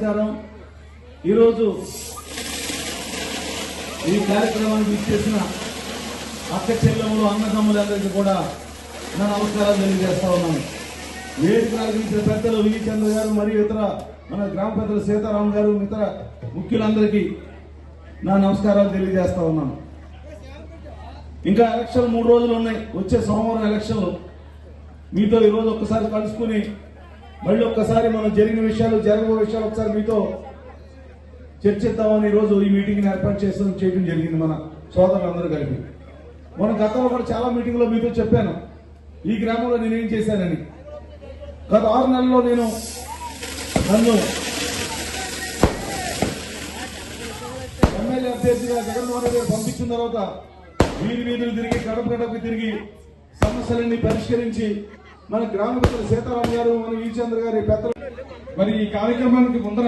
నమస్కారం. ఈరోజు ఈ కార్యక్రమానికి ఇచ్చేసిన అక్క చెల్లెములు అన్నదమ్ములందరికీ కూడా నా నమస్కారాలు తెలియజేస్తా ఉన్నాను. వేదిక అలంకరించిన పెద్దలు వి చంద్ర గారు మరియు ఇతర మన గ్రామ పెద్దలు సీతారాం గారు ఇతర ముఖ్యులందరికీ నా నమస్కారాలు తెలియజేస్తా ఉన్నాను. ఇంకా ఎలక్షన్ 3 రోజులు ఉన్నాయి. వచ్చే సోమవారం ఎలక్షన్లు. మీతో ఈరోజు ఒక్కసారి కలుసుకుని మళ్ళీ ఒక్కసారి మనం జరిగిన విషయాలు జరగబో విషయాలు ఒకసారి మీతో చర్చిద్దామని ఈరోజు ఈ మీటింగ్ ఏర్పాటు చేయడం జరిగింది మన సోదరులందరూ కలిపి. మన గతంలో కూడా చాలా మీటింగ్లో మీతో చెప్పాను ఈ గ్రామంలో నేనేం చేశానని. గత 6 నెలల్లో నన్ను ఎమ్మెల్యే అభ్యర్థిగా జగన్మోహన్ రెడ్డి గారు పంపించిన తర్వాత వీధులు తిరిగి గడపకి తిరిగి సమస్యలన్నీ పరిష్కరించి మన గ్రామ పెద్దలు సీతారాం గారు మన వి చంద్ర గారి పెద్దలు మరి ఈ కార్యక్రమానికి ముందర